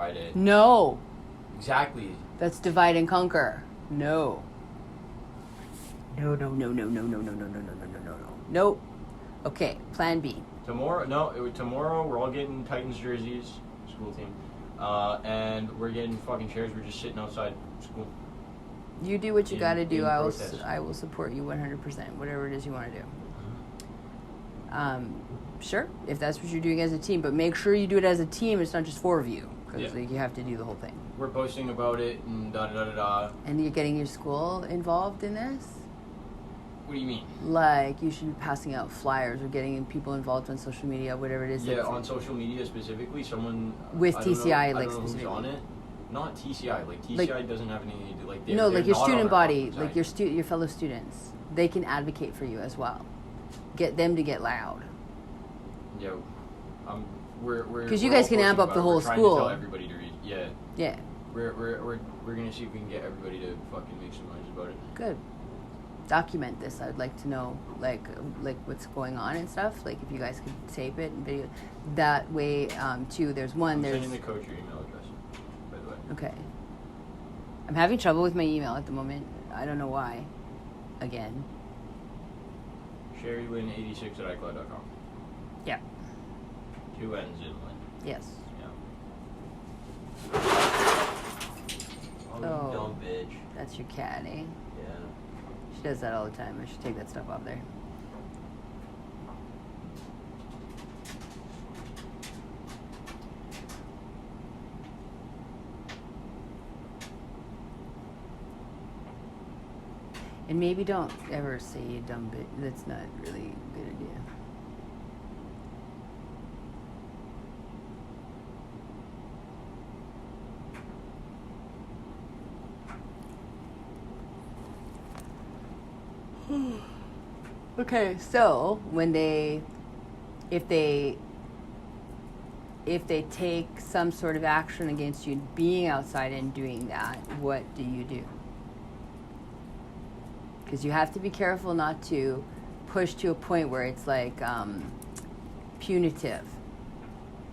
divide it. No. Exactly. That's divide and conquer. No. No. Nope. Okay, plan B. Tomorrow we're all getting Titans jerseys, school team, and we're getting fucking chairs. We're just sitting outside school. You do what you got to do. protest. I will support you 100%. Whatever it is you want to do. Sure, if that's what you're doing as a team, but make sure you do it as a team. It's not just 4 of you, because like, you have to do the whole thing. We're posting about it and da da da da. And you're getting your school involved in this. What do you mean? Like, you should be passing out flyers or getting people involved on social media, whatever it is. Yeah, on social media specifically, someone with TCI, I like don't know specifically who's on it. Not TCI. Like TCI doesn't have anything to do. Like no, like they're your not student on body, our like your fellow students. They can advocate for you as well. Get them to get loud. Yeah, we're because you guys can amp up the whole school. school. To tell everybody to read. Yeah. Yeah. We're gonna see if we can get everybody to fucking make some noise about it. Good. Document this. I would like to know like what's going on and stuff. Like if you guys could tape it and video. That way, too. There's sending the coach your email address. By the way. Okay. I'm having trouble with my email at the moment. I don't know why. Again. SherryLynn86@iCloud.com. Yeah. 2 N's in Lynn. Yes. Yeah. Oh, you dumb bitch. That's your cat, eh? Yeah. She does that all the time. I should take that stuff off there. And maybe don't ever say you dumb bitch. That's not really a good idea. Okay, so if they take some sort of action against you being outside and doing that, what do you do? Because you have to be careful not to push to a point where it's like punitive.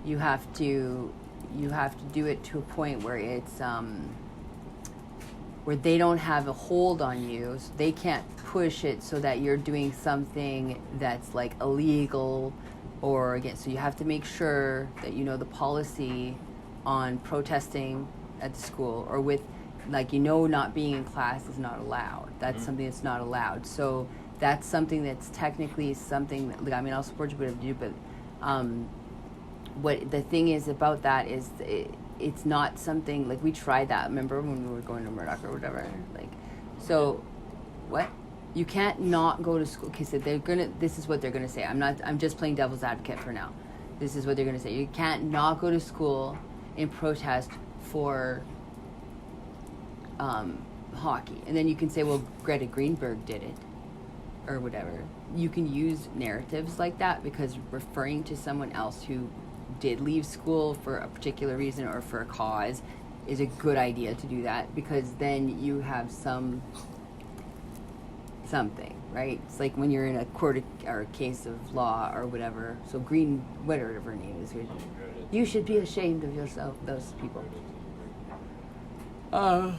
You have to do it to a point where it's where they don't have a hold on you, so they can't push it so that you're doing something that's like illegal or against. So you have to make sure that you know the policy on protesting at the school or with, like, not being in class is not allowed. That's something that's not allowed. So that's something that's technically something that, like, I mean, I'll support you whatever you do, but what the thing is about that is it's not something, like, we tried that, remember, when we were going to Murdoch or whatever, like, so, what? You can't not go to school, okay, so this is what they're gonna say, I'm just playing devil's advocate for now, this is what they're gonna say, you can't not go to school in protest for hockey, and then you can say, well, Greta Greenberg did it, or whatever. You can use narratives like that because referring to someone else who did leave school for a particular reason or for a cause is a good idea to do that, because then you have something, right? It's like when you're in a court or a case of law or whatever. So whatever her name is, you should be ashamed of yourself, those people. I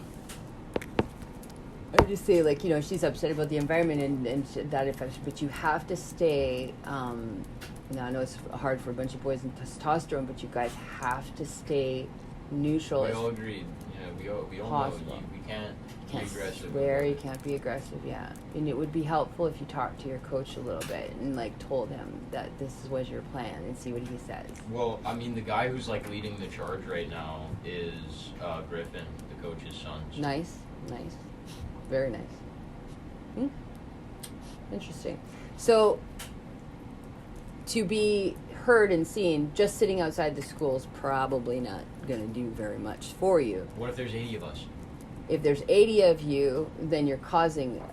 just say, like, she's upset about the environment and that affects, but you have to stay, now I know it's hard for a bunch of boys in testosterone, but you guys have to stay neutral. We all agreed. Yeah, we all know we can't be aggressive. You can't be aggressive, yeah. And it would be helpful if you talked to your coach a little bit and, like, told him that this was your plan and see what he says. Well, I mean, the guy who's, like, leading the charge right now is Griffin, the coach's son. Nice. Very nice. Interesting. So, to be heard and seen, just sitting outside the school is probably not going to do very much for you. What if there's 80 of us? If there's 80 of you, then you're causing.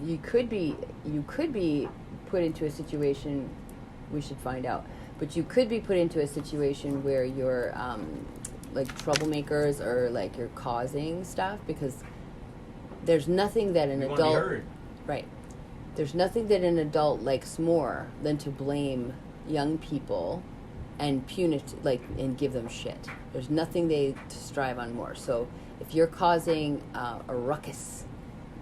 You could be put into a situation. We should find out. But you could be put into a situation where you're like troublemakers or like you're causing stuff, because there's nothing that an adult. Want to be heard. Right. There's nothing that an adult likes more than to blame young people and and give them shit. There's nothing they strive on more. So if you're causing a ruckus,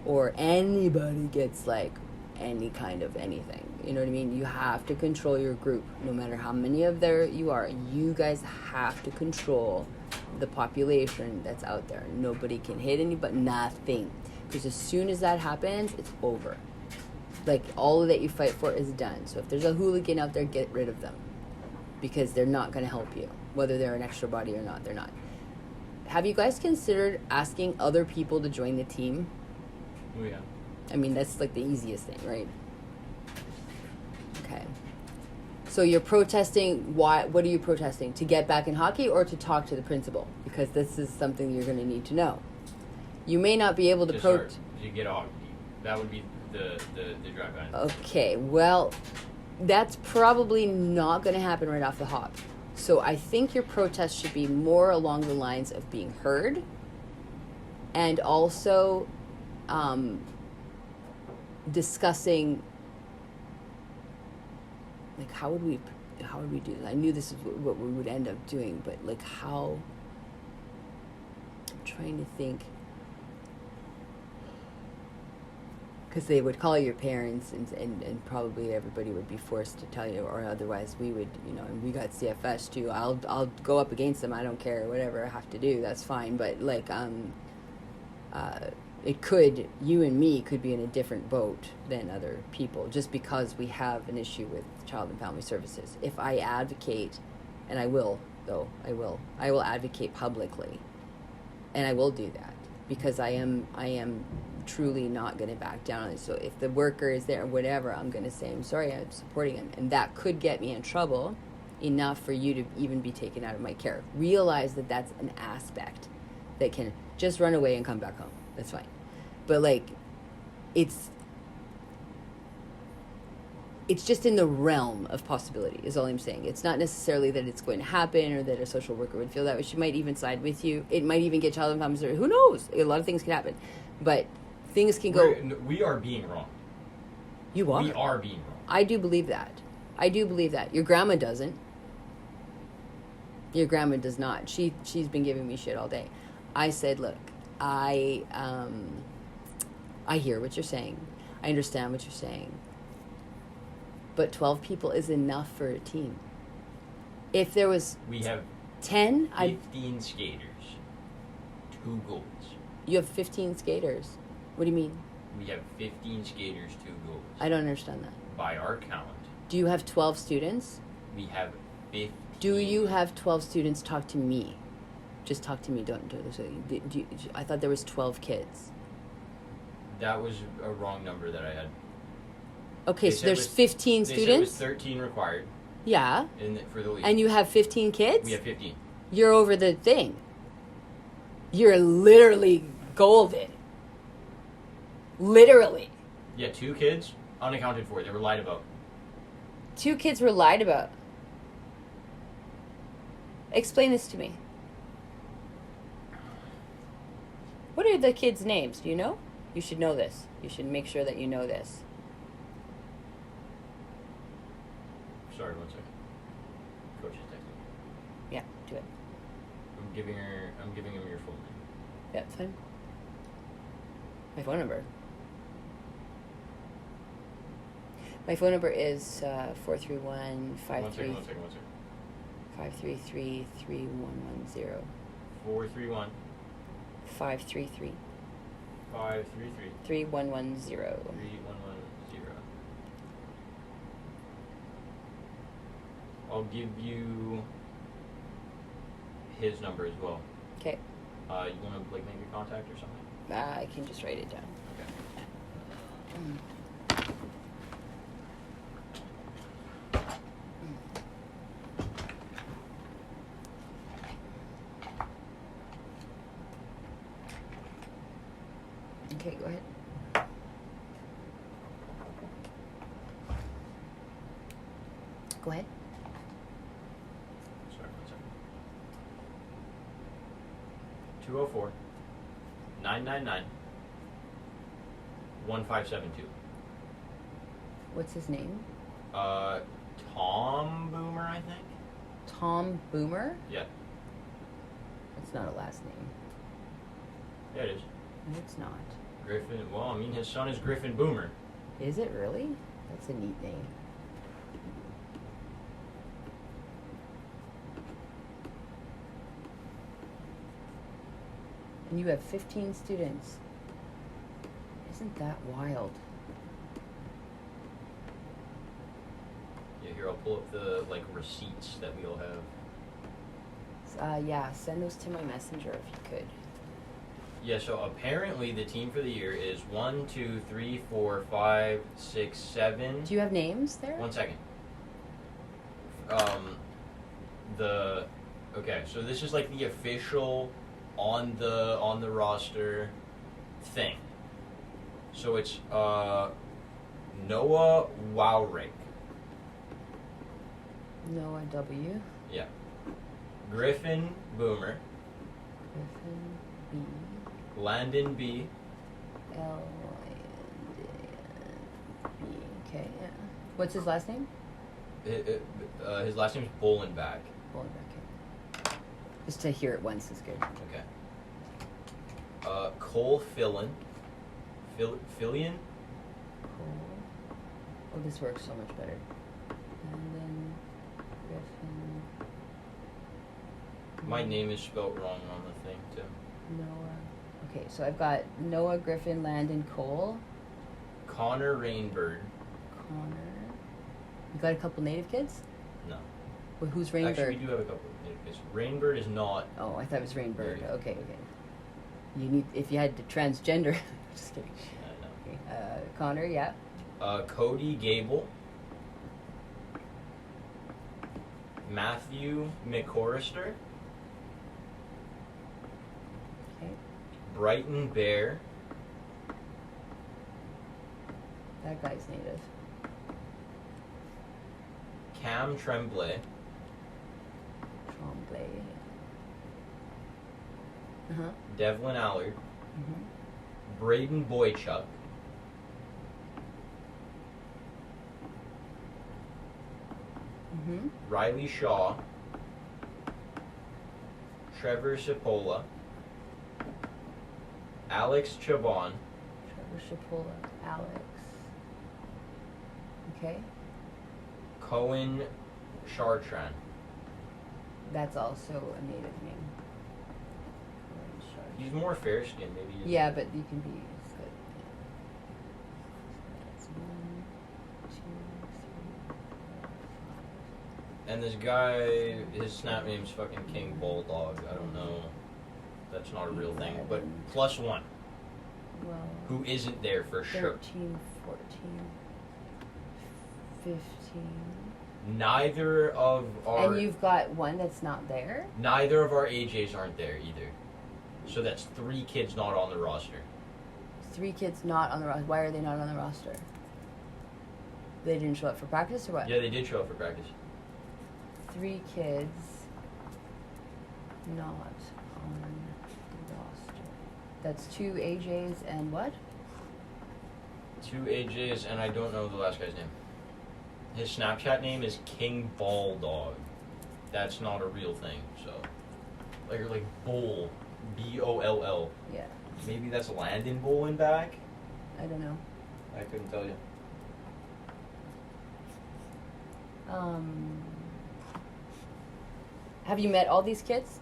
or anybody gets like any kind of anything, you know what I mean? You have to control your group, no matter how many of there you are. You guys have to control the population that's out there. Nobody can hit anybody, nothing. Because as soon as that happens, it's over. Like, all that you fight for is done. So if there's a hooligan out there, get rid of them. Because they're not going to help you. Whether they're an extra body or not, they're not. Have you guys considered asking other people to join the team? Oh, yeah. I mean, that's like the easiest thing, right? Okay. So you're protesting, what are you protesting? To get back in hockey or to talk to the principal? Because this is something you're going to need to know. You may not be able to to get off. That would be the drive by. Okay, well, that's probably not going to happen right off the hop. So I think your protest should be more along the lines of being heard, and also discussing, like, how would we do this? I knew this is what we would end up doing, but like, how? I'm trying to think. Because they would call your parents, and probably everybody would be forced to tell you, or otherwise we would, and we got CFS too. I'll go up against them. I don't care, whatever I have to do, that's fine. But like, you and me could be in a different boat than other people, just because we have an issue with Child and Family Services. If I advocate, and I will advocate publicly, and I will do that, because I am truly not going to back down on it. So if the worker is there or whatever, I'm going to say, I'm sorry, I'm supporting him. And that could get me in trouble enough for you to even be taken out of my care. Realize that that's an aspect that can just run away and come back home. That's fine. But like, it's just in the realm of possibility is all I'm saying. It's not necessarily that it's going to happen or that a social worker would feel that way. She might even side with you. It might even get Child and Family Services. Who knows? A lot of things can happen. But things can go... We are being wrong. You are? We are being wrong. I do believe that. Your grandma doesn't. Your grandma does not. She's been giving me shit all day. I said, look, I hear what you're saying. I understand what you're saying. But 12 people is enough for a team. If there was... We have 10... 15 skaters. 2 goals. You have 15 skaters. What do you mean? We have 15 skaters, 2 goals. I don't understand that. By our count. Do you have 12 students? We have 15. Do you have 12 students? Talk to me. Just talk to me. Don't do this. I thought there was 12 kids. That was a wrong number that I had. Okay, so there's 15 students? students? They said it was 13 required. Yeah. For the league. And you have 15 kids? We have 15. You're over the thing. You're literally golden. Literally. Yeah, 2 kids, unaccounted for. They were lied about. 2 kids were lied about. Explain this to me. What are the kids' names? Do you know? You should know this. You should make sure that you know this. Sorry, 1 second. Coach is texting. Yeah, do it. I'm giving him your full name. Yeah, it's fine. My phone number. My phone number is 431 1 second. 533 3110. 431 533 533 3110. 3110. I'll give you his number as well. Okay. You want to make a contact or something? I can just write it down. Okay, go ahead. Go ahead. Sorry, 1 second. 204 999 1572. What's his name? Tom Boomer, I think. Tom Boomer? Yeah. It's not a last name. Yeah, it is. No, it's not. Griffin. Well, I mean, his son is Griffin Boomer. Is it really? That's a neat name. And you have 15 students. Isn't that wild? Yeah, here I'll pull up the like receipts that we all have. Yeah, send those to my messenger if you could. Yeah, so apparently the team for the year is 1, 2, 3, 4, 5, 6, 7. Do you have names there? 1 second. Okay, so this is like the official on the roster thing. So it's Noah Wowrick. Noah W. Yeah. Griffin Boomer. Griffin B. Landon B. L. B. Okay, yeah. What's his last name? His last name's Bolenbach. Bolenbach. Just to hear it once is good. Okay. Cole Fillion. Fillion? Cole. Oh, this works so much better. And then Griffin. My name is spelled wrong on the thing, too. Noah. Okay, so I've got Noah, Griffin, Landon, Cole. Connor Rainbird. Connor. You got a couple native kids? No. Well, who's Rainbird? Actually, we do have a couple of native kids. Rainbird is not. Oh, I thought it was Rainbird. Yeah. Okay. You need, if you had to transgender. Just kidding. I know. Okay. Connor, yeah. Cody Gable. Matthew McCorrister. Okay. Brighton Bear. That guy's native. Cam Tremblay. Tremblay. Uh-huh. Devlin Allard. Mm-hmm. Braden Boychuk. Mm-hmm. Riley Shaw. Trevor Cipolla. Alex Chabon. Trevor Shapola. Alex. Okay. Cohen Chartrand. That's also a native name. He's more fair skinned, maybe. Yeah, but you can be. It's good. That's 1, 2, 3, 4, 5. And this guy, his snap name's fucking King Bulldog. I don't know. That's not a real thing. But +1. Well, Who isn't there for sure. 13, 14, 15. Neither of our And you've got one that's not there? neither of our AJs aren't there either. So that's 3 kids not on the roster. 3 kids not on the roster. Why are they not on the roster? They didn't show up for practice or what? Yeah, they did show up for practice. 3 kids not on the roster. That's 2 AJs and what? 2 AJs, and I don't know the last guy's name. His Snapchat name is King Bulldog. That's not a real thing, so. Like Bull. Boll. Yeah, Maybe that's Landon Bolenbach? I don't know. I couldn't tell you. Have you met all these kids?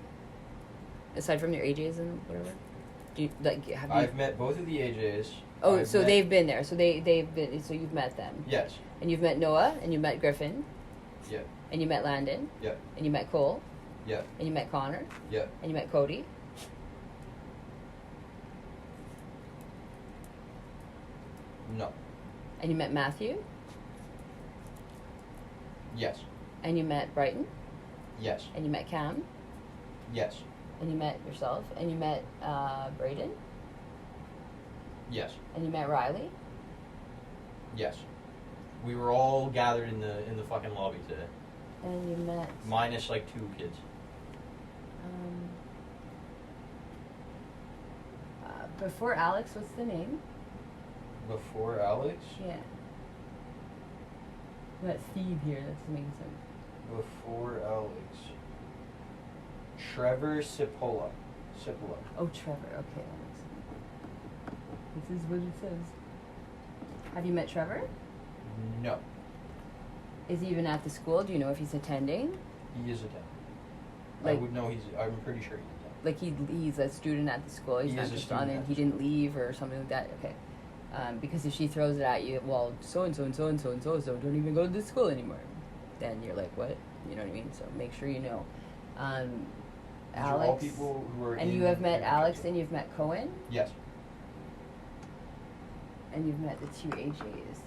Aside from your AJs and whatever? Do you, like, have you... I've met both of the AJs. Oh, I've so met- they've been there. So they've been... So you've met them. Yes. And you've met Noah, and you met Griffin, Yeah. and you met Landon, Yeah. and you met Cole, Yeah. and you met Connor, Yeah. and you met Cody. No. And you met Matthew, Yes. and you met Brighton, Yes. and you met Cam, Yes. and you met yourself, and you met Braden, Yes. and you met Riley. Yes. We were all gathered in the fucking lobby today. And you met... Minus like 2 kids. Before Alex, what's the name? Before Alex? Yeah. We got Steve here. That's amazing. Before Alex. Trevor Cipolla. Oh, Trevor. Okay, that makes sense. This is what it says. Have you met Trevor? No. Is he even at the school? Do you know if he's attending? He is attending. I Like- would know I'm pretty sure he's attending. Like he's a student at the school. He's He not is a just student on it. at He the didn't leave or something like that. Okay. Because if she throws it at you, well, so and so and so and so and so don't even go to this school anymore. Then you're like, what? You know what I mean? So make sure you know. These are Alex. all people who are And in you have met the Alex country. and you've met Cohen Yes. and you've met the two AJs.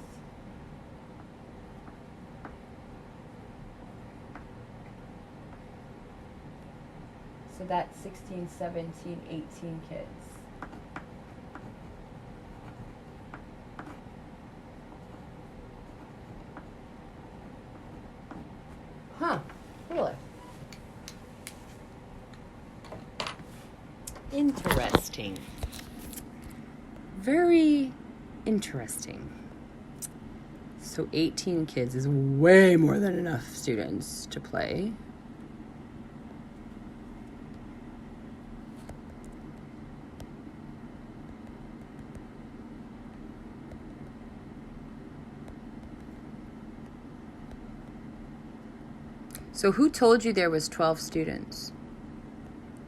So that's 16, 17, 18 kids. Huh. Really? Interesting. Very interesting. So 18 kids is way more than enough students to play. So who told you there was 12 students?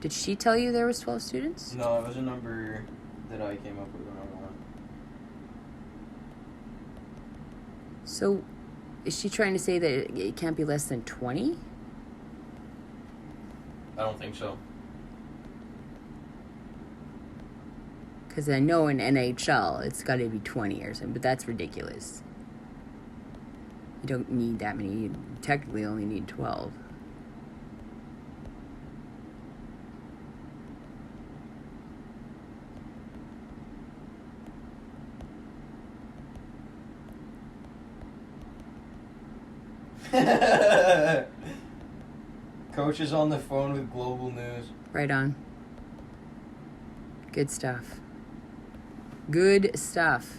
Did she tell you there was 12 students? No, it was a number that I came up with on our one. So is she trying to say that it can't be less than 20? I don't think so. Because I know in NHL it's got to be 20 or something, but that's ridiculous. You don't need that many. You technically only need 12. Coach is on the phone with Global News. Right on. Good stuff. Good stuff.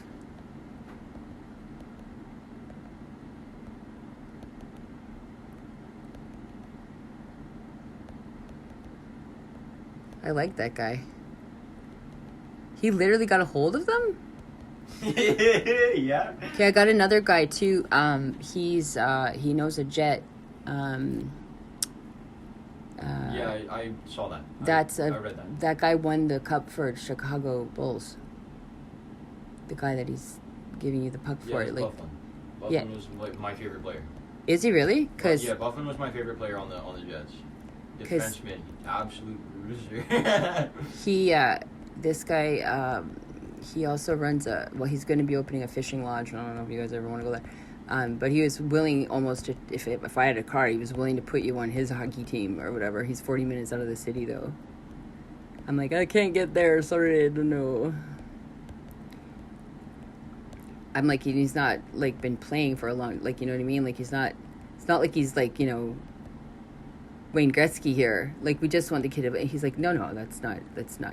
I like that guy. He literally got a hold of them? Yeah. Okay, I got another guy too. He knows a jet. Yeah, I saw that. That's I read that. That guy won the cup for Chicago Bulls. The guy that he's giving you the puck Yeah, for. it was Like, Bufflin. Yeah. Bufflin was like my favorite player. is he really? Cause Yeah, Bufflin was my favorite player on the Jets. 'Cause- Defenseman, absolute bruiser. he, this guy, he also runs he's going to be opening a fishing lodge. I don't know if you guys ever want to go there. But he was willing almost to, if I had a car, he was willing to put you on his hockey team or whatever. He's 40 minutes out of the city though. I'm like, I can't get there. Sorry, I don't know. I'm like, he's not like been playing for a long, like, you know what I mean? Like it's not like he's like, you know, Wayne Gretzky here. Like we just want the kid. He's like, no, that's not.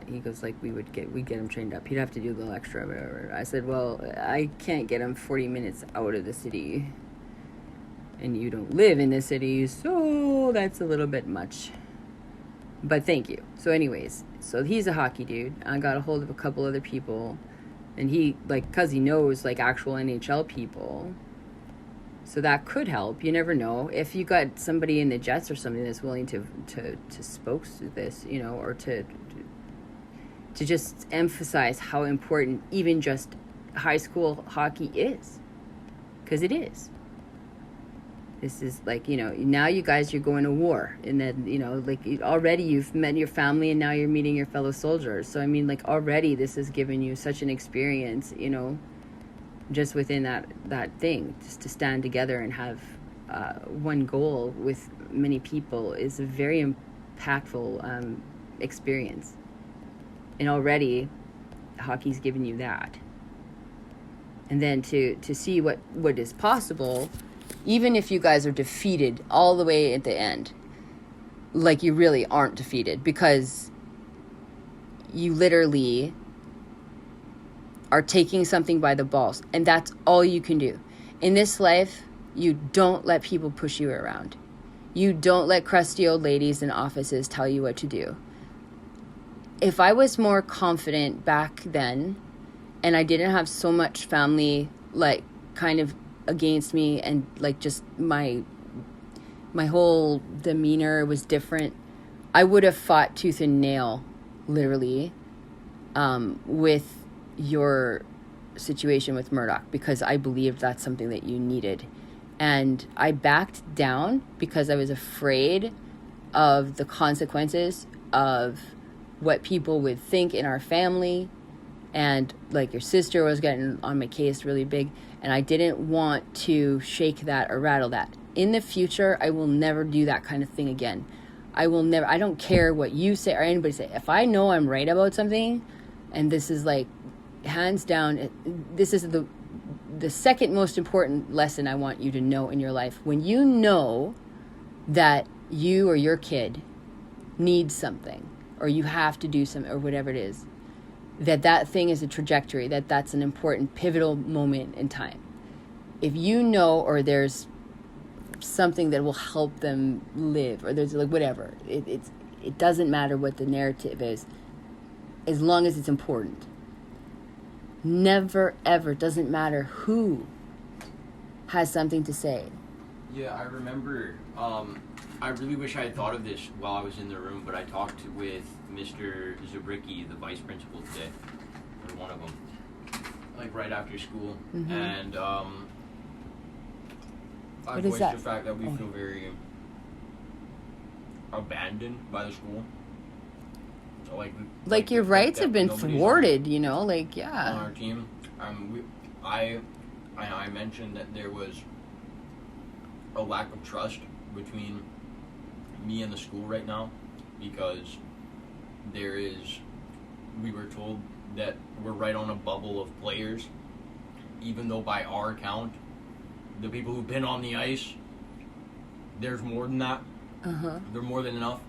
He goes like, we'd get him trained up. He'd have to do a little extra, whatever. I said, well, I can't get him 40 minutes out of the city, and you don't live in the city, so that's a little bit much. But thank you. So anyways, so he's a hockey dude. I got a hold of a couple other people, and he like, cause he knows like actual NHL people. So that could help. You never know. If you got somebody in the Jets or something that's willing to spokes this, you know, or to just emphasize how important even just high school hockey is. Because it is. This is like, you know, now you guys, you're going to war. And then, you know, like already you've met your family and now you're meeting your fellow soldiers. So, I mean, like already this has given you such an experience, you know, just within that thing, just to stand together and have one goal with many people is a very impactful experience. And already hockey's given you that. And then to see what is possible, even if you guys are defeated all the way at the end, like you really aren't defeated because you literally are taking something by the balls, and that's all you can do. In this life, you don't let people push you around. You don't let crusty old ladies in offices tell you what to do. If I was more confident back then, and I didn't have so much family, like, kind of against me, and, like, just my whole demeanor was different, I would have fought tooth and nail, literally, with your situation with Murdoch, because I believed that's something that you needed. And I backed down because I was afraid of the consequences of what people would think in our family. And, like, your sister was getting on my case really big, and I didn't want to shake that or rattle that. In the future, I will never do that kind of thing again. I don't care what you say or anybody say. If I know I'm right about something, and this is, like, hands down, this is the second most important lesson I want you to know in your life. When you know that you or your kid needs something, or you have to do something, or whatever it is, that thing is a trajectory, that's an important pivotal moment in time. If you know, or there's something that will help them live, or there's, like, whatever, it doesn't matter what the narrative is, as long as it's important. Never, ever, doesn't matter who has something to say. Yeah, I remember, I really wish I had thought of this while I was in the room, but I talked with Mr. Zubricki, the vice principal, today, or one of them, like, right after school, Mm-hmm. and, I What is voiced that? the fact that we feel very abandoned by the school. So, like your rights have been nobody's thwarted, you know, like, on yeah. our team. I mentioned that there was a lack of trust between me and the school right now, because we were told that we're right on a bubble of players, even though by our count, the people who've been on the ice, there's more than that. Uh-huh. They're more than enough.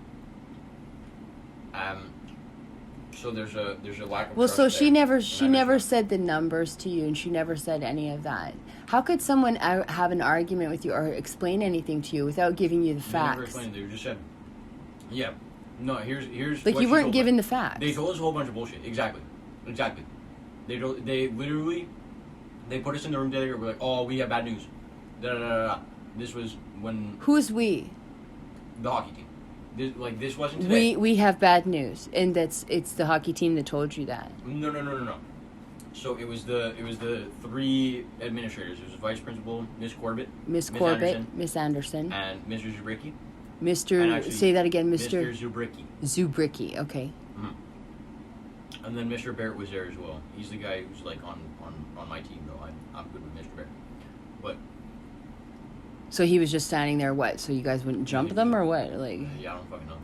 So there's a lack of Well, trust so she there. never said the numbers to you, and she never said any of that. How could someone have an argument with you or explain anything to you without giving you the They never facts? explained. They just said, "Yeah, no. Here's Like, what you she weren't told given us." the facts. They told us a whole bunch of bullshit. Exactly. They literally put us in the room together. We're like, "Oh, we have bad news." Da da da da. This was when Who's we? the hockey team. This wasn't today. We have bad news, and it's the hockey team that told you that. No. So it was the three administrators. It was the vice principal, Miss Corbett, Miss Miss Corbett, Anderson, Miss Anderson, and Mr. Zubricki. And Mr. actually, Say that again, Mr. Mr. Zubricki. Zubricki. Okay. And then Mr. Barrett was there as well. He's the guy who's, like, on my team, though. I'm good with Mr. Barrett. But So he was just standing there. What? So you guys wouldn't jump them or what? Like. yeah, I don't fucking know.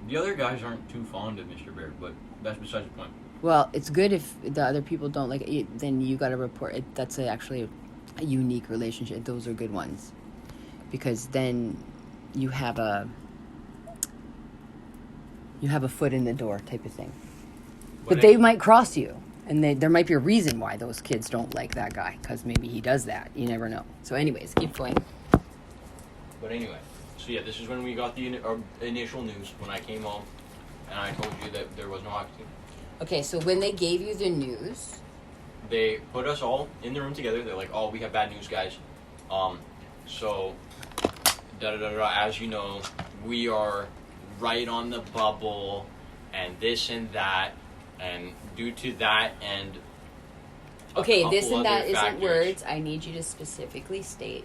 The other guys aren't too fond of Mr. Barrett, but that's besides the point. Well, it's good if the other people don't like it. Then you got to report it. That's actually a unique relationship. Those are good ones, because then you have a foot in the door type of thing. But they might cross you, and there might be a reason why those kids don't like that guy, because maybe he does that. You never know. So, anyways, keep going. But anyway, so yeah, this is when we got the initial news, when I came home, and I told you that there was no hockey team. Okay, so when they gave you the news, They put us all in the room together. They're like, "Oh, we have bad news, guys. So, as you know, we are right on the bubble, and this and that, and due to that, and okay, a this couple and that other isn't factors." words. I need you to specifically state.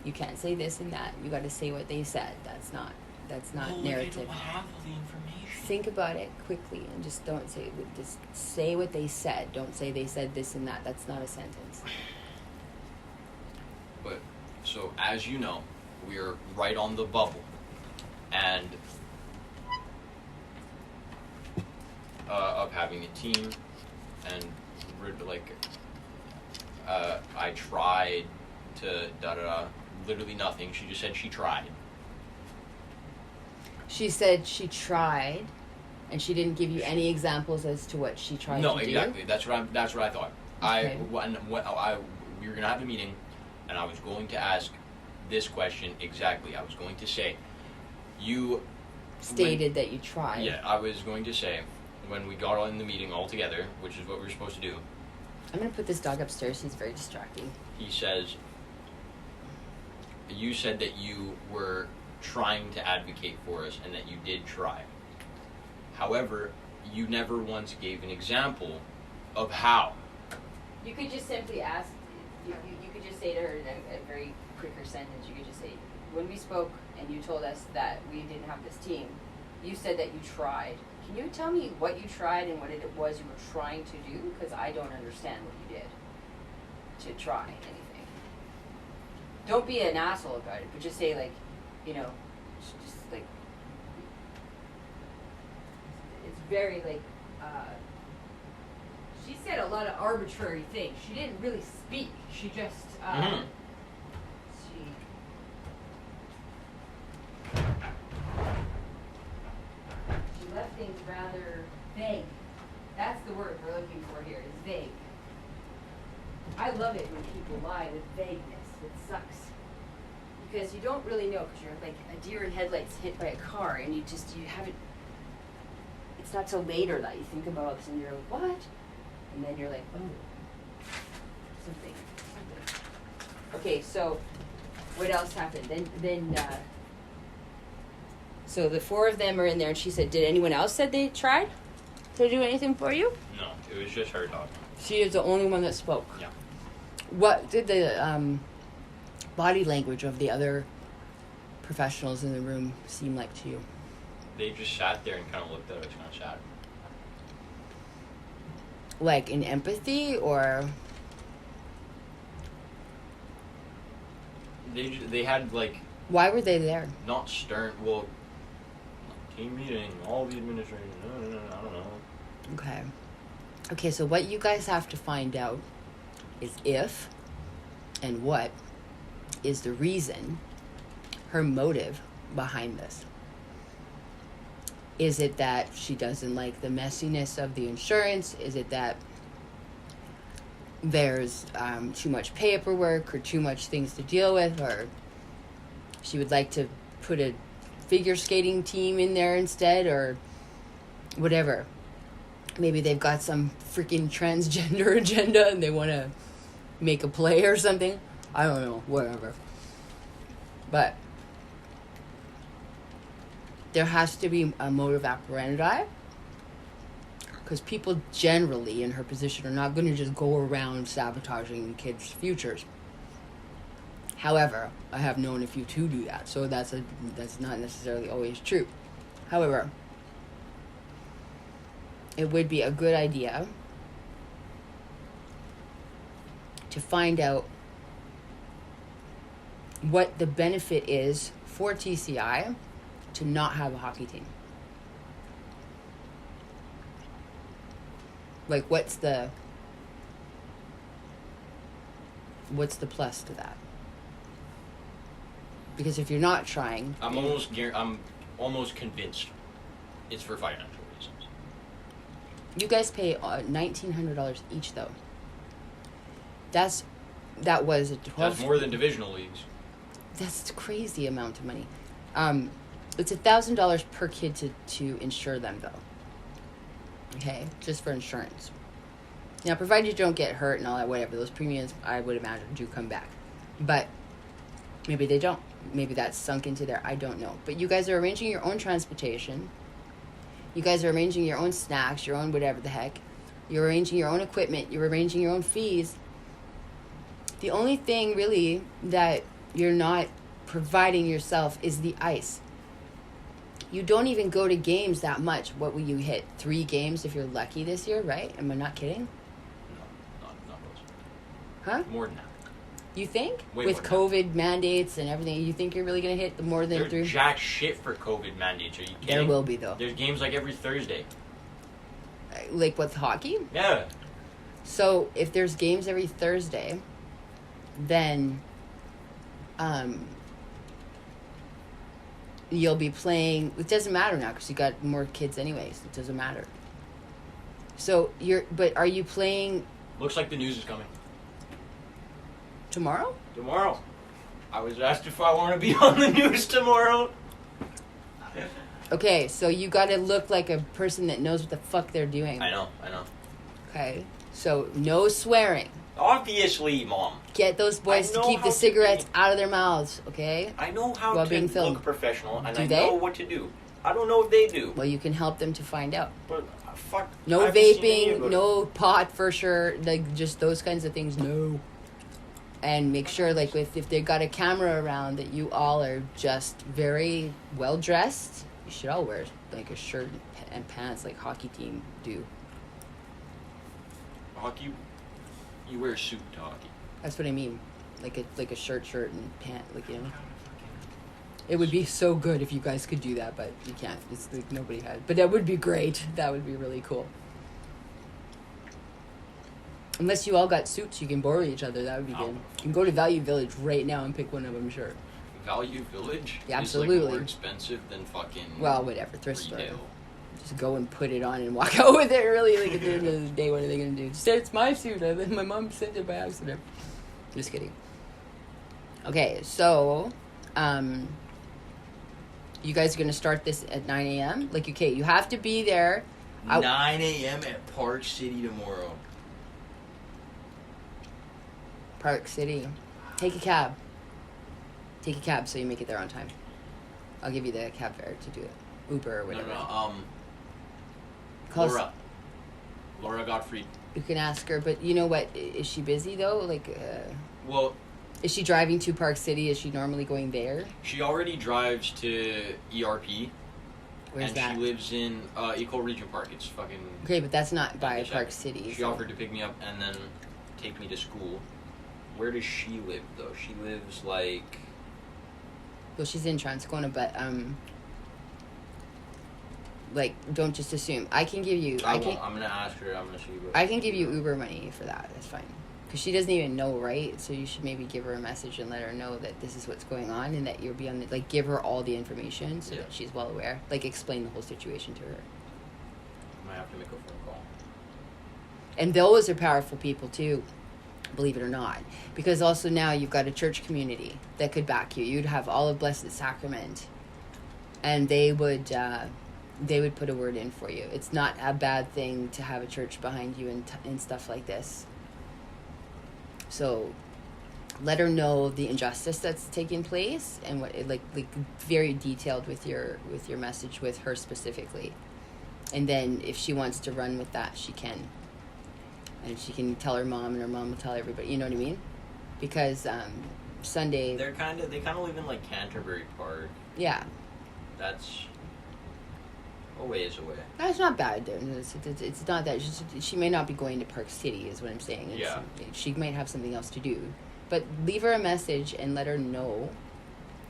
You can't say this and that. You got to say what they said. That's not narrative. I don't have all the information. Think about it quickly and just don't say. Just say what they said. Don't say they said this and that. That's not a sentence. But so, as you know, we're right on the bubble, and of having a team, and I tried to literally nothing. She just said she tried. She said she tried, and she didn't give you any examples as to what she tried No, to do. exactly. That's what I thought. Okay. We were gonna have a meeting, and I was going to ask this question exactly. I was going to say, you Stated that you tried. Yeah, I was going to say, when we got in the meeting all together, which is what we were supposed to do, I'm going to put this dog upstairs. He's very distracting. he says, you said that you were trying to advocate for us and that you did try. However, you never once gave an example of how. You could just simply ask, you could just say to her in a very quicker sentence, you could just say, when we spoke and you told us that we didn't have this team, you said that you tried. Can you tell me what you tried and what it was you were trying to do? Because I don't understand what you did to try anything. Don't be an asshole about it, but just say, like, you know, just like, it's very, like, she said a lot of arbitrary things. She didn't really speak. She just, she left things rather vague. That's the word we're looking for here, is vague. I love it when people lie with vagueness. It sucks. Because you don't really know, because you're like a deer in headlights hit by a car, and you haven't, it's not till later that you think about this, and you're like, what? And then you're like, oh, something. Okay, so what else happened? So the four of them are in there, and she said, did anyone else said they tried to do anything for you? No, it was just her talking. She is the only one that spoke. Yeah. What did the body language of the other professionals in the room seem like to you? They just sat there and kind of looked at us, kind of sad. Like in empathy, or They had, like, why were they there? not stern, well, team meeting, all the administration, no, I don't know. Okay, so what you guys have to find out is if and what is the reason, her motive behind this. Is it that she doesn't like the messiness of the insurance? Is it that there's too much paperwork or too much things to deal with, or she would like to put a figure skating team in there instead, or whatever? Maybe they've got some freaking transgender agenda and they want to make a play or something. I don't know, whatever. But there has to be a motive operandi, because people generally in her position are not going to just go around sabotaging kids' futures. However, I have known a few to do that, so that's not necessarily always true. However, it would be a good idea to find out what the benefit is for TCI to not have a hockey team. Like, what's the plus to that? Because if you're not trying, I'm almost convinced it's for financial reasons. you guys pay $1,900 each, though. That was a 12. That's more than divisional leagues. That's a crazy amount of money. It's $1,000 per kid to insure them, though. Okay, just for insurance. Now, provided you don't get hurt and all that, whatever, those premiums, I would imagine, do come back. But maybe they don't. Maybe that's sunk into there. I don't know. But you guys are arranging your own transportation. You guys are arranging your own snacks, your own whatever the heck. You're arranging your own equipment. You're arranging your own fees. The only thing, really, that you're not providing yourself is the ice. You don't even go to games that much. What will you hit? 3 games if you're lucky this year, right? Am I not kidding? No, not those. Huh? More than that. You think? Way with more COVID mandates and everything, you think you're really going to hit the more than There's 3? jack shit for COVID mandates. Are you kidding? There will be, though. There's games like every Thursday. Like with hockey? Yeah. So if there's games every Thursday, then you'll be playing. It doesn't matter now because you got more kids anyways. It doesn't matter. So but are you playing Looks like the news is coming. tomorrow? Tomorrow. I was asked if I want to be on the news tomorrow. Okay, so you gotta look like a person that knows what the fuck they're doing. I know. Okay, so no swearing. Obviously, Mom. Get those boys to know keep how the to cigarettes out of their mouths, okay? I know how While to being filmed. look professional, and Do I they? know what to do. I don't know if they do. Well, you can help them to find out. But fuck. No I haven't seen any vaping, of it. no pot for sure, like just those kinds of things, no. And make sure, like, if they've got a camera around, that you all are just very well dressed. You should all wear like a shirt and pants, like hockey team do. Hockey. You wear a suit to hockey. That's what I mean, like a shirt and pant, like, you know. It would be so good if you guys could do that, but you can't. It's like nobody had. But that would be great. That would be really cool. Unless you all got suits, you can borrow each other. That would be good. You can go to Value Village right now and pick one up, I'm sure. Value Village Yeah, is like absolutely. more expensive than fucking Well, whatever. Thrift store. retail. Just go and put it on and walk out with it. Really, like at the end of the day, what are they gonna do? Just say it's my suit. My mom sent it by accident. Just kidding. Okay, so, you guys are gonna start this at 9 a.m. Like, okay, you have to be there. 9 a.m. at Park City tomorrow. Park City. Take a cab. Take a cab so you make it there on time. I'll give you the cab fare to do it. Uber or whatever. Call us- Laura Gottfried. You can ask her, but you know what? Is she busy though? Like, Well, is she driving to Park City? Is she normally going there? she already drives to ERP. Where's and that? she lives in Eco Region Park. It's fucking... Okay, but that's not by Yes, Park City. She offered to pick me up and then take me to school. Where does she live, though? She lives, like... Well, she's in Transcona, but like, don't just assume. I can give you. I'm gonna ask her. I'm gonna see. I can give you Uber money for that. That's fine. Because she doesn't even know, right? So you should maybe give her a message and let her know that this is what's going on and that you'll be on the, like, give her all the information so that she's well aware. Like, explain the whole situation to her. I might have to make a phone call. And those are powerful people too, believe it or not. Because also now you've got a church community that could back you. You'd have all of Blessed Sacrament, and they would put a word in for you. It's not a bad thing to have a church behind you and stuff like this. So let her know the injustice that's taking place and what it, like very detailed with your message with her specifically. And then if she wants to run with that, she can. And she can tell her mom, and her mom will tell everybody. You know what I mean? Because Sunday. They kind of live in, like, Canterbury Park. Yeah. That's a ways away. That's not bad. It's not that. She may not be going to Park City, is what I'm saying. Yeah. She might have something else to do. But leave her a message and let her know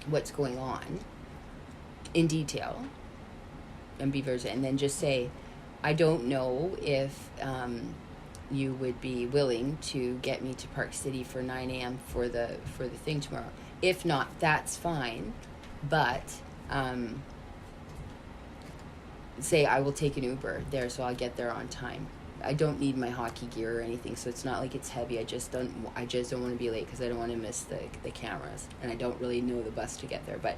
what's going on in detail. And then just say, I don't know if you would be willing to get me to Park City for 9 a.m. for the thing tomorrow. If not, that's fine. But say I will take an Uber there, so I'll get there on time. I don't need my hockey gear or anything, so it's not like it's heavy. I just don't want to be late because I don't want to miss the cameras, and I don't really know the bus to get there. But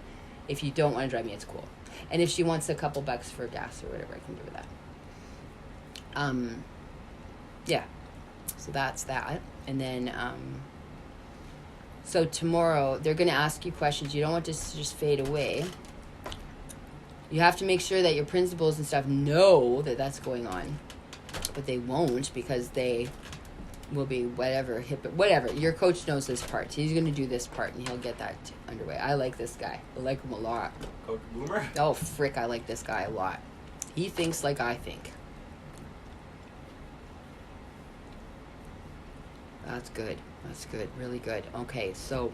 if you don't want to drive me, it's cool. And if she wants a couple bucks for gas or whatever, I can give her that. Yeah. So that's that. And then, so tomorrow they're going to ask you questions. You don't want this to just fade away. You have to make sure that your principals and stuff know that that's going on. But they won't because they will be whatever. Your coach knows this part. He's going to do this part and he'll get that underway. I like this guy. I like him a lot. Coach Boomer? Oh, frick, I like this guy a lot. He thinks like I think. That's good. That's good. Really good. Okay, so...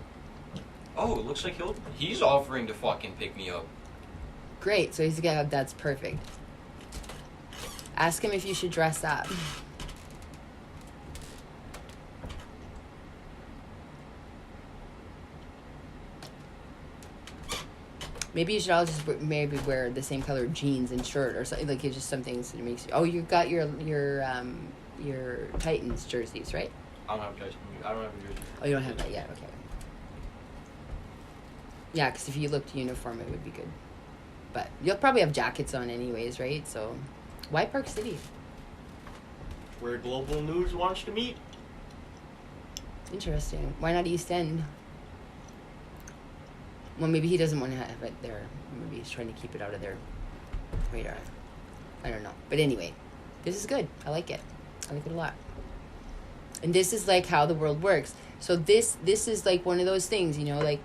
Oh, it looks like he's offering to fucking pick me up. Great. So that's perfect. Ask him if you should dress up. Maybe you should all just maybe wear the same color jeans and shirt or something. Like, it's just something that makes you... Oh, you got your Titans jerseys, right? I don't have a jersey. Oh, you don't have that yet? Okay. Yeah, because if you looked uniform, it would be good. But you'll probably have jackets on anyways, right? So, why Park City? Where Global News wants to meet. Interesting. Why not East End? Well, maybe he doesn't want to have it there. Maybe he's trying to keep it out of their radar. I don't know. But anyway, this is good. I like it. I like it a lot. And this is like how the world works. So this is like one of those things, you know, like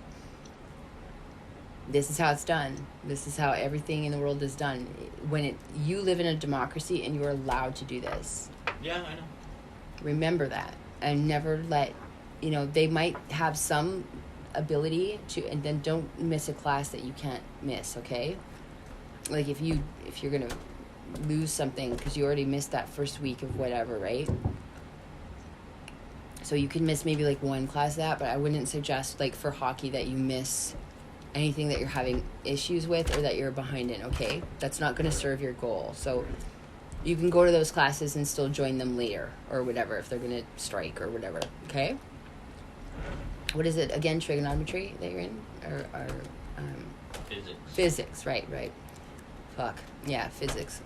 this is how it's done. This is how everything in the world is done. You live in a democracy and you're allowed to do this. Yeah, I know. Remember that, and never let, you know, they might have some ability to, and then don't miss a class that you can't miss, okay? Like if you're gonna lose something because you already missed that first week of whatever, right? So you can miss maybe like one class of that, but I wouldn't suggest like for hockey that you miss anything that you're having issues with or that you're behind in, okay? That's not going to serve your goal. So you can go to those classes and still join them later or whatever if they're going to strike or whatever, okay? What is it again? Trigonometry that you're in, or Physics. Physics, right. Fuck yeah, physics.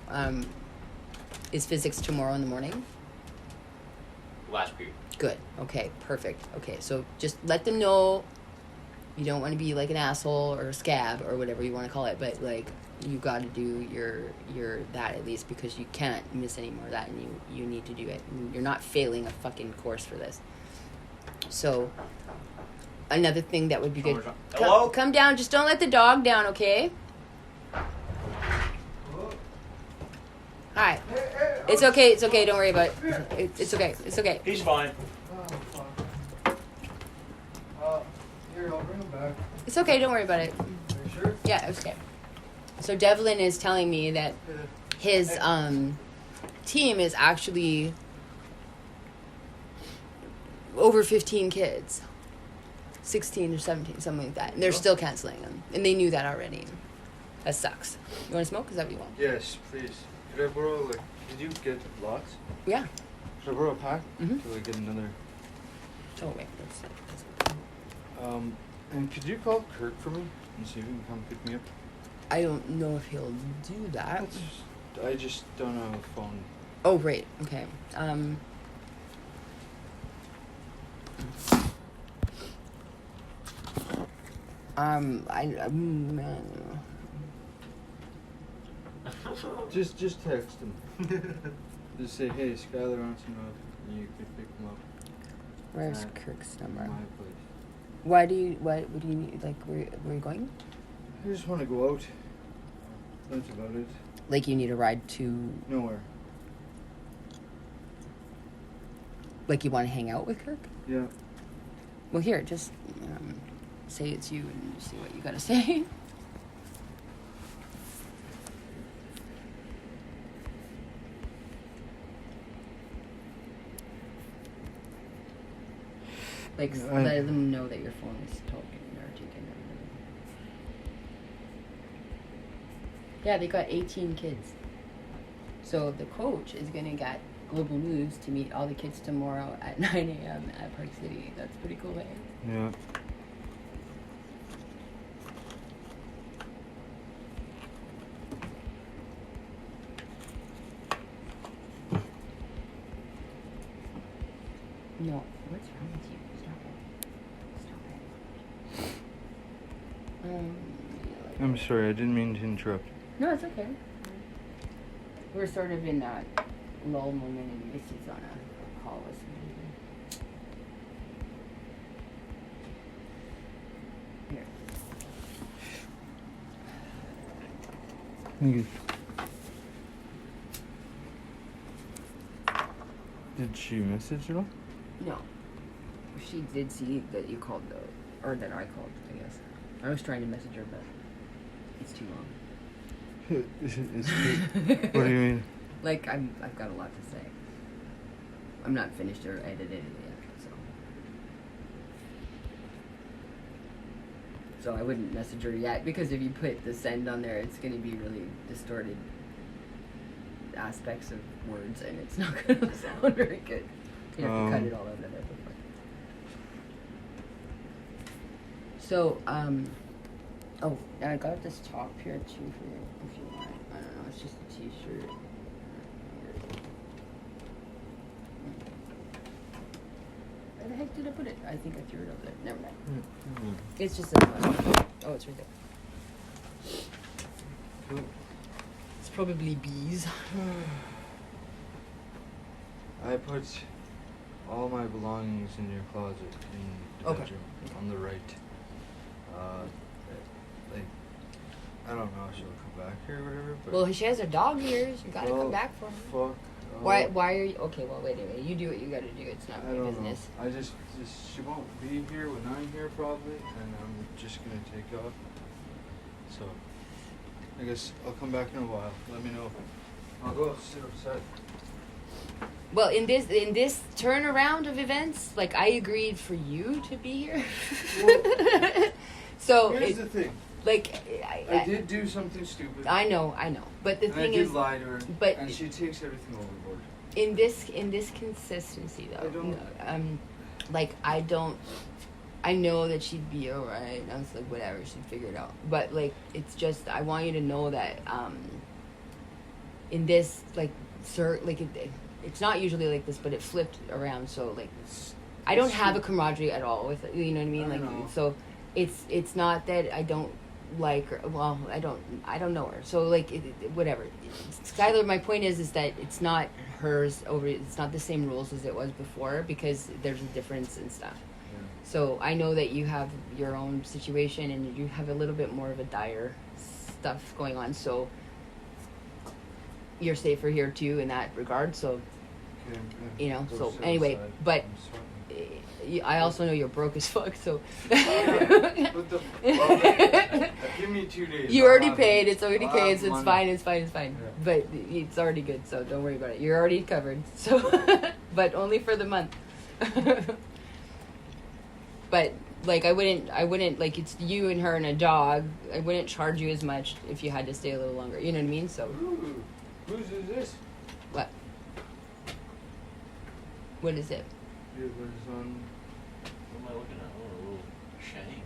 Is physics tomorrow in the morning? Last period. Good. Okay. Perfect. Okay. So just let them know you don't want to be like an asshole or a scab or whatever you want to call it, but like you got to do your that at least because you can't miss any more of that, and you need to do it. And you're not failing a fucking course for this. So another thing that would be good. Hello? Come down. Just don't let the dog down, okay? Hi. It's okay. It's okay. Don't worry about it. It's okay. It's okay. He's fine. Oh, fuck. Here, I'll bring him back. It's okay. Don't worry about it. Are you sure? Yeah, it's okay. So Devlin is telling me that his team is actually over 15 kids. 16 or 17, something like that. And they're still canceling them. And they knew that already. That sucks. You want to smoke? Is that what you want? Yes, please. Could I borrow, did you get lots? Yeah. Could I borrow a pack? Mhm. Till I get another. Oh, wait. That's And could you call Kurt for me and see if he can come pick me up? I don't know if he'll do that. I just don't have a phone. Oh, right. Okay. Just text him. Just say, hey, Skylar wants to know if you could pick him up Where's at Kirk's my number? place. What do you need? Like, where are you going? I just want to go out. That's about it. Like, you need a ride to, Nowhere. like, you want to hang out with Kirk? Yeah. Well, here, just say it's you and see what you gotta say. Like, let them know that your phone is talking or taken. Yeah, they got 18 kids. So the coach is gonna get Global News to meet all the kids tomorrow at 9 a.m. at Park City. That's pretty cool, eh? Yeah. No, what's wrong with you? Stop it. I'm sorry, I didn't mean to interrupt. No, it's okay. We're sort of in that lull moment, and this is on a call with somebody. Here. Thank you. Did she message at all? No. She did see that you called, though. Or that I called, I guess. I was trying to message her, but it's too long. What do you mean? Like, I've got a lot to say. I'm not finished or edited it yet, so I wouldn't message her yet, because if you put the send on there, it's going to be really distorted aspects of words, and it's not going to sound very good. You have to cut it all out of there before. So, Oh, I got this top here too for you if you want. I don't know, it's just a t-shirt. Where the heck did I put it? I think I threw it over there. Never mind. Mm-hmm. It's just a... Oh, it's right there. Cool. It's probably bees. I put all my belongings in your closet in the Okay. bedroom on the right. Like, I don't know if she'll come back here or whatever, but... Well, she has her dog here. So you gotta Well, come back for her. Fuck. Why are you... Okay, well, wait a minute. You do what you gotta do. It's not I my don't business. know. I just she won't be here when I'm here probably, and I'm just gonna take off. So, I guess I'll come back in a while. Let me know. I'll go sit outside. Well, in this turnaround of events, like, I agreed for you to be here. Well, So, here's the thing. like... I did do something stupid. I know. But the and thing I did is... lie to her. but- and she takes everything overboard. In this consistency, though, like, I know that she'd be alright. I was like, whatever, she'd figure it out. But, like, it's just, I want you to know that, in this, like, it's not usually like this, but it flipped around, so, like, I don't have a camaraderie at all with it, you know what I mean? I Like, know. so, it's not that I don't like her. Well, I don't know her. So, like, whatever. Skylar, my point is that it's not hers over. It's not the same rules as it was before because there's a difference in stuff. Yeah. So I know that you have your own situation and you have a little bit more of a dire stuff going on. So you're safer here too in that regard. So Okay, you know. go So sit anyway, outside. but. I'm sweating. I also know you're broke as fuck, so. What the well, give me 2 days. You I'll already have paid. it. It's already I'll paid, have so it's money. fine. It's fine. Yeah. But it's already good, so don't worry about it. You're already covered. So, but only for the month. But like, I wouldn't like it's you and her and a dog. I wouldn't charge you as much if you had to stay a little longer. You know what I mean? So Ooh, whose is this? what? What is it? It was on. What am I looking at? Oh, a little shank.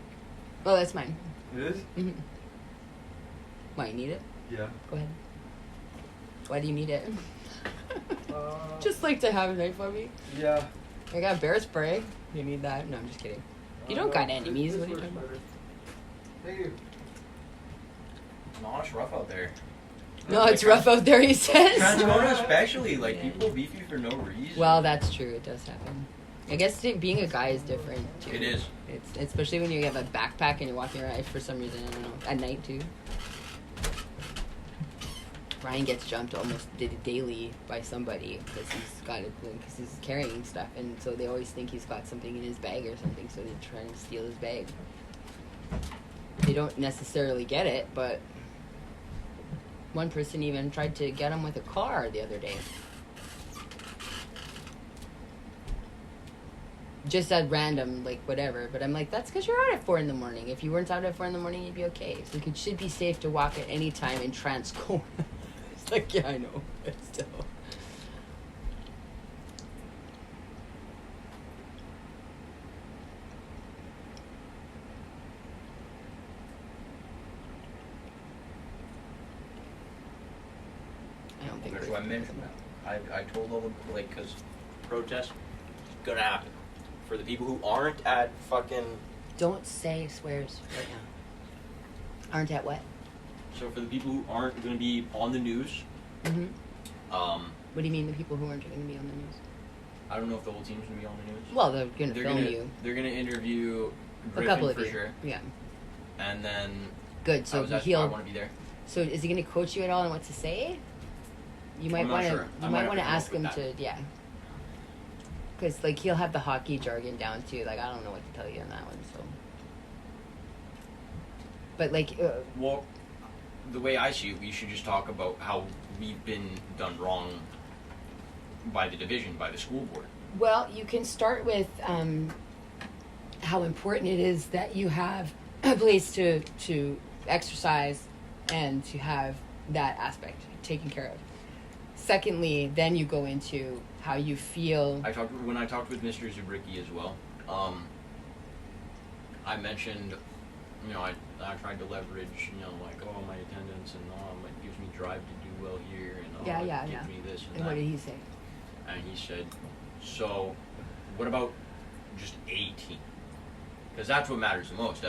Oh, that's mine. It is? Mm-hmm. Why you need it? Yeah. Go ahead. Why do you need it? Uh, Just like to have a knife on me. Yeah. I got bear spray. You need that? No, I'm just kidding. You don't got enemies. This What are you works talking about? better. Thank you. No, it's rough out there. No, it's rough out there, he says. Transcona especially, like, Yeah. people beef you for no reason. Well, that's true. It does happen. I guess being a guy is different, too. It is. It's especially when you have a backpack and you're walking around for some reason, I don't know, at night, too. Ryan gets jumped almost daily by somebody because he's carrying stuff, and so they always think he's got something in his bag or something, so they try and steal his bag. They don't necessarily get it, but one person even tried to get him with a car the other day. Just at random, like, whatever. But I'm like, that's because you're out at 4 a.m. If you weren't out at 4 a.m, you'd be okay. So it should be safe to walk at any time in Transcona. It's like, yeah, I know. But still. I don't think That's we're- what I mentioned. I told all the, like, because protest gonna happen. For the people who aren't at fucking... Don't say swears right now. Aren't at what? So for the people who aren't gonna be on the news, Mm-hmm. um, What do you mean the people who aren't going to be on the news? I don't know if the whole team's gonna be on the news. Well, they're going to film you. They're gonna interview A Griffin couple of for you. sure, Yeah. and then Good. I So was asked if I he'll. want to be there. So is he going to coach you at all on what to say? You might I'm not want to. sure. I You might might have want to to come ask up him with to. that. Yeah. Because like he'll have the hockey jargon down too. Like I don't know what to tell you on that one. So. But like. Well, the way I see it, we should just talk about how we've been done wrong by the division, by the school board. Well, you can start with how important it is that you have a place to exercise and to have that aspect taken care of. Secondly, then you go into how you feel. When I talked with Mr. Zubricki as well. I mentioned, I tried to leverage, like, my attendance and it gives me drive to do well here and it gives me this and And that. what did he say? And he said, so what about just a team? Because that's what matters the most.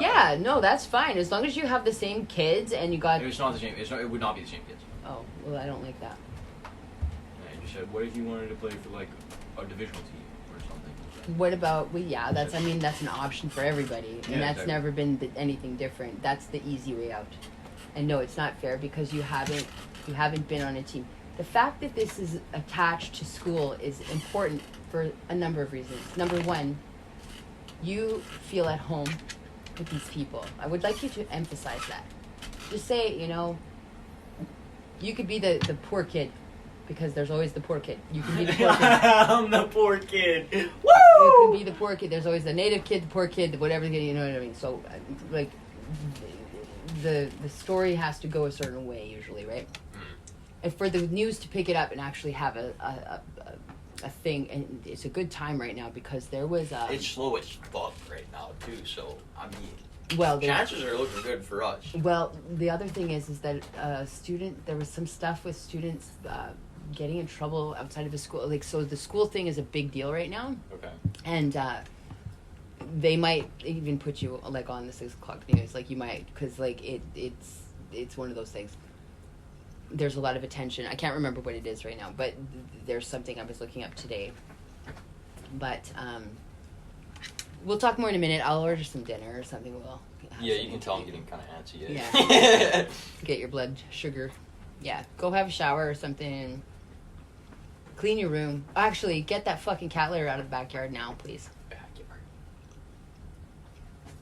Yeah, no, that's fine. As long as you have the same kids and you got... It's not the same. It would not be the same kids. Oh, well, I don't like that. And he just said, what if you wanted to play for, like, a divisional team or something? What about... Well, yeah, that's an option for everybody. And Yeah, that's exactly. never been anything different. That's the easy way out. And no, it's not fair because you haven't been on a team. The fact that this is attached to school is important for a number of reasons. Number one, you feel at home with these people. I would like you to emphasize that. Just say, you could be the poor kid, because there's always the poor kid. You can be the poor kid. I'm the poor kid. Woo! You can be the poor kid. There's always the native kid, the poor kid, whatever, you know what I mean? So, like, the story has to go a certain way usually, right? And for the news to pick it up and actually have a thing, and it's a good time right now because there was It's slow as fuck right now too. So well, chances are looking good for us. Well, the other thing is that there was some stuff with students getting in trouble outside of the school. Like, so the school thing is a big deal right now. Okay. And they might even put you like on the 6 o'clock news. Like, you might, because like it's one of those things. There's a lot of attention. I can't remember what it is right now, but there's something I was looking up today. But we'll talk more in a minute. I'll order some dinner or something. We'll Yeah, you can tell I'm getting kind of antsy. Yeah. Get your blood sugar. Yeah, go have a shower or something. Clean your room. Actually, get that fucking cat litter out of the backyard now, please. Backyard.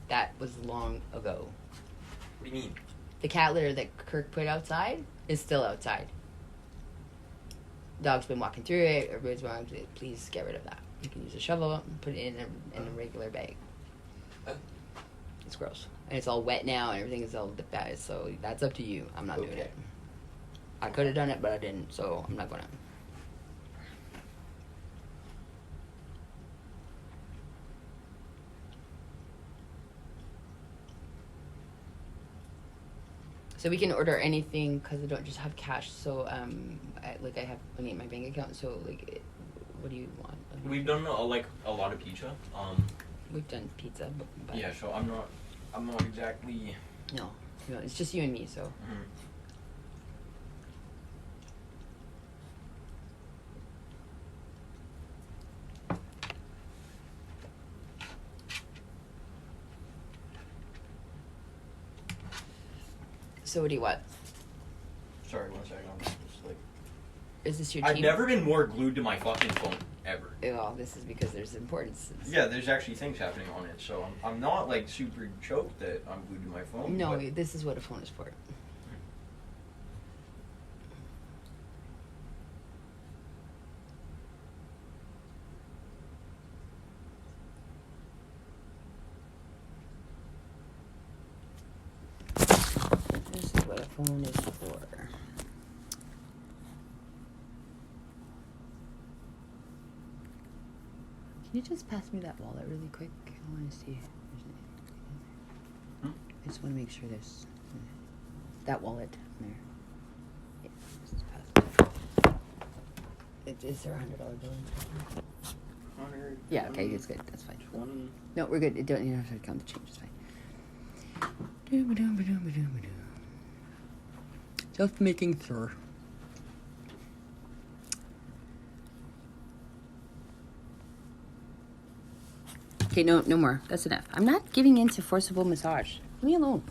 That was long ago. What do you mean? The cat litter that Kirk put outside is still outside. Dog's been walking through it. Everybody's walking through it. Please get rid of that. You can use a shovel and put it in a regular bag. It's gross. And it's all wet now and everything is all bad. So that's up to you. I'm not doing it. I could have done it, but I didn't. So I'm not going to. So we can order anything because I don't just have cash. So I need my bank account. So like, what do you want? We've done a lot of pizza. We've done pizza, but Yeah, so I'm not exactly. no, it's just you and me. So So what do you want? Sorry, 1 second. I'm just like. Is this your I've team? never been more glued to my fucking phone ever. Well, this is because there's importance. Yeah, there's actually things happening on it, so I'm not like super choked that I'm glued to my phone. No, but this is what a phone is for. This is what a phone is for. Can you just pass me that wallet really quick? I want to see. Hmm? I just want to make sure there's that wallet there. Yeah, just pass it. Is there $100 bill? 100. Yeah. Okay, it's good. That's fine. 20. No, we're good. You don't have to count the change. It's fine. Just making sure. Okay, no more. That's enough. I'm not giving in to forcible massage. Leave me alone.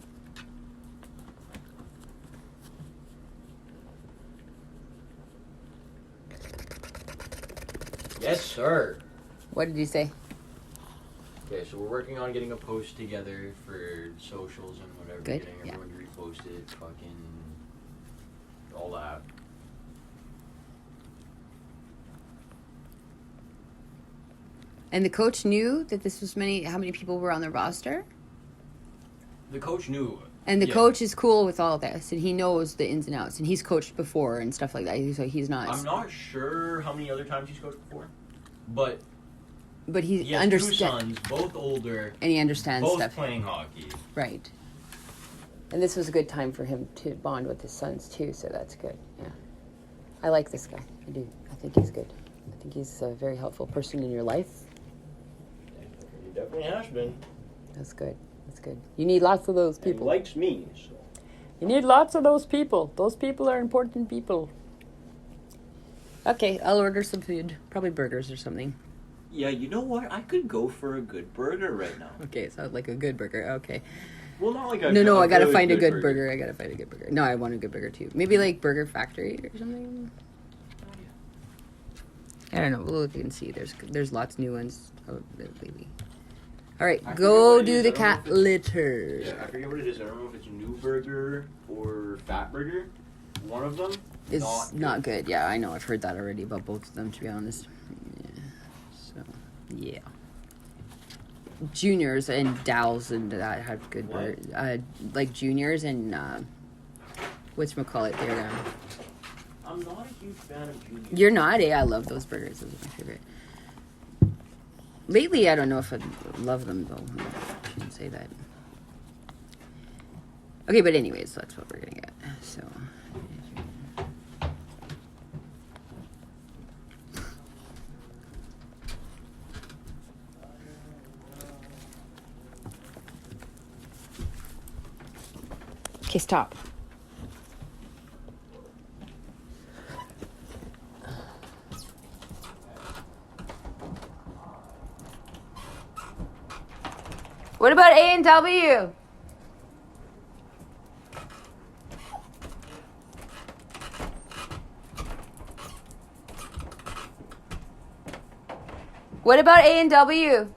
Yes, sir. What did you say? Okay, so we're working on getting a post together for socials and whatever. Good, Getting yeah. everyone to repost it, fucking all that. And the coach knew that this was how many people were on the roster? The coach knew. And the Yeah. coach is cool with all this, and he knows the ins and outs, and he's coached before and stuff like that. So he's not. I'm not sure how many other times he's coached before, but But He he has two understands, sons, both older, and he understands both stuff. playing hockey. Right. And this was a good time for him to bond with his sons too, so that's good. Yeah. I like this guy. I do. I think he's good. I think he's a very helpful person in your life. He definitely has been. That's good. That's good. You need lots of those And he people. likes me, so. You need lots of those people. Those people are important people. Okay, I'll order some food. Probably burgers or something. Yeah, you know what? I could go for a good burger right now. Okay, sounds like a good burger. Okay. Well, not like a No, I gotta really find a good burger. I gotta find a good burger. No, I want a good burger too. Maybe like Burger Factory or something. I don't know. We'll look and see. There's lots new ones lately. All right, I forget go what it do is. the I don't know cat if it's- litter. Yeah, I forget what it is. I don't know if it's New Burger or Fat Burger. One of them It's not good. Yeah, I know. I've heard that already about both of them, to be honest. Yeah. So, yeah. Juniors and Dow's and that have good What? burgers. Like Juniors and whatchamacallit, they're I'm not a huge fan of Junior. You're not, eh? I love those burgers. Those are my favorite. Lately, I don't know if I love them, though. I shouldn't say that. Okay, but anyways, that's what we're gonna get. So. Okay, stop. What about A&W? What about A&W?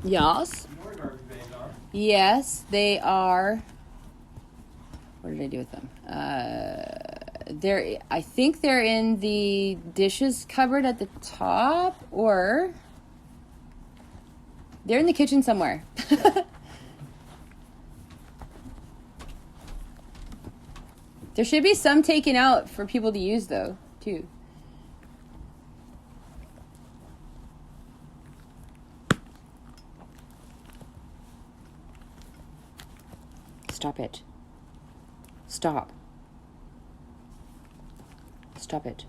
Yes. Yes, they are. What did I do with them? They're. I think they're in the dishes cupboard at the top, or they're in the kitchen somewhere. There should be some taken out for people to use, though, too. Stop it. Stop. Stop it.